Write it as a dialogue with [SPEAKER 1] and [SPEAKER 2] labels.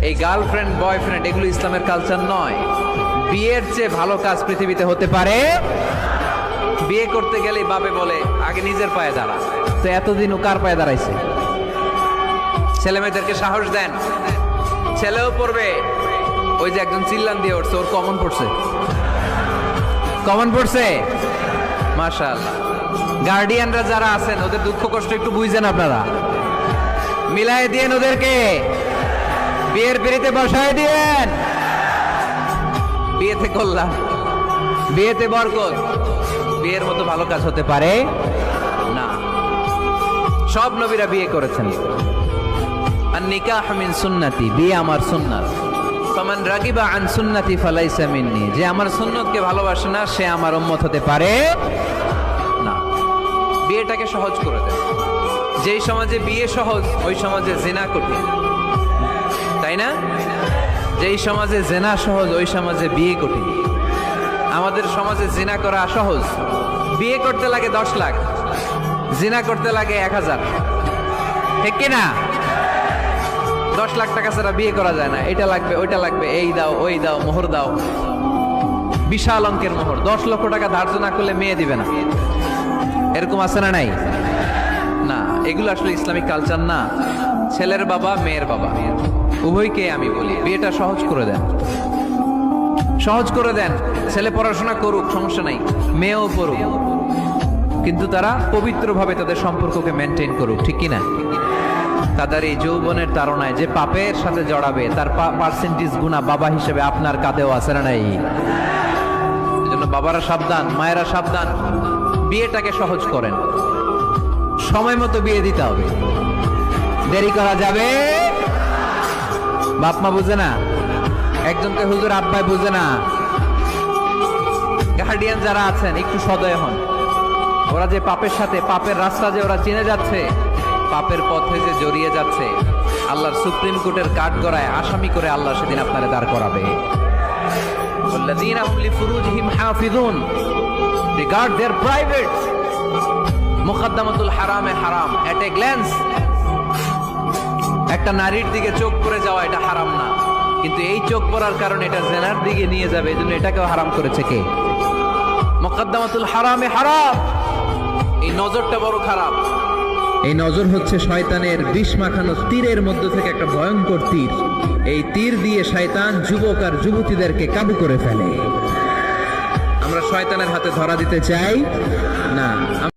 [SPEAKER 1] এই girlfriend boyfriend এগুলো ইসলামের কালচার নয়। বিয়ের চেয়ে ভালো কাজ পৃথিবীতে হতে পারে। বিয়ে করতে গেলে বাপে বলে আগে নিজের পায়ে দাঁড়া। তো এতদিন ও কার পায়ে দাঁড়াইছে? ছেলে মেয়েদেরকে সাহস দেন, ছেলেও পড়বে। ওই যে একজন চিল্লান দিয়ে উঠছে, ওর কমন পড়ছে, কমন পড়ছে। মাশাআল্লাহ। গার্ডিয়ানরা যারা আছেন ওদের দুঃখ কষ্ট একটু বুঝছেন আপনারা, মিলাই দিয়েন ওদেরকে, বিয়ের পিড়িতে বসায় দিয়েন। বিয়েতে কল্যাণ, বিয়েতে বরকত। বিয়ের মতো ভালো কাজ হতে পারে না। সব নবীরা বিয়ে করেছেন। আর নিকাহ মিন সুন্নতি, বিয়ে আমার সুন্নাত। ফামান রাগিবা আন সুন্নতি ফালাইসা মিন্নি, যে আমার সুন্নতকে ভালোবাসে না সে আমার উম্মত হতে পারে না। বিয়েটাকে সহজ করে দেয়। যেই সমাজে বিয়ে সহজ ওই সমাজে জিনা কঠিন, তাই না? যেই সমাজে জিনা সহজ ওই সমাজে বিয়ে কঠিন। আমাদের সমাজে জিনা করা সহজ, বিয়ে করতে লাগে 10 লাখ, জিনা করতে লাগে 1000, ঠিক কিনা? 10 লাখ টাকা ছাড়া বিয়ে করা যায় না। এটা লাগবে, ওইটা লাগবে, এই দাও, ওই দাও, মোহর দাও, বিশাল অঙ্কের মোহর। 10 লক্ষ টাকা ধার্য না করলে মেয়ে দিবে না। এরকম আছে না নাই? না, এগুলো আসলে ইসলামিক কালচার না। ছেলের বাবা মেয়ের বাবা উভয়কে আমি বলি বিয়েটা সহজ করে দেন, সহজ করে দেন। ছেলে পড়াশোনা করুক, সমস্যা নাই, মেয়েও পড়ুক, কিন্তু তারা পবিত্রভাবে তাদের সম্পর্ককে মেনটেন করুক, ঠিক কিনা? তাদের এই যৌবনের তাড়নায় যে পাপের সাথে জড়াবে তার পার্সেন্টেজ গুণা বাবা হিসেবে আপনার কাঁধেও আছে না নাই? এজন্য বাবারা সাবধান, মায়েরা সাবধান, বিয়েটাকে সহজ করেন। সময় মতো বিয়ে দিতে হবে, দেরি করা যাবে। বাপ মা বুঝে না, একজনকে হুজুর আব্বাই বুঝে না। গার্ডিয়ান যারা আছেন একটু সদয় হন। ওরা যে পাপের সাথে, পাপের রাস্তা যে ওরা চিনে যাচ্ছে, পাপের পথে যে জড়িয়ে যাচ্ছে, আল্লাহর সুপ্রিম কোর্টের কাঠগড়ায় আসামি করে আল্লাহ সেদিন আপনারে দাঁড় করাবে। ওয়াল্লাযীনা হুম লিফুরুজিহিম হাফিজুন, they guard their privates। মুকদ্দমাতুল হারামে হারাম, এট এ গ্ল্যান্স। একটা নারীর দিকে চোখ পড়ে যাওয়া এটা হারাম না, কিন্তু এই চোখ পড়ার কারণে এটা জেনার দিকে নিয়ে যাবে, এজন্য এটাকেও হারাম করেছে কে? মুকদ্দমাতুল হারামে হারাম। এই নজরটা বড় খারাপ। এই নজর হচ্ছে শয়তানের বিষ মাখানো তীরের মধ্য থেকে একটা ভয়ঙ্কর তীর। এই তীর দিয়ে শয়তান যুবক আর যুবতীদেরকে কাবু করে ফেলে। আমরা শয়তানের হাতে ধরা দিতে চাই না।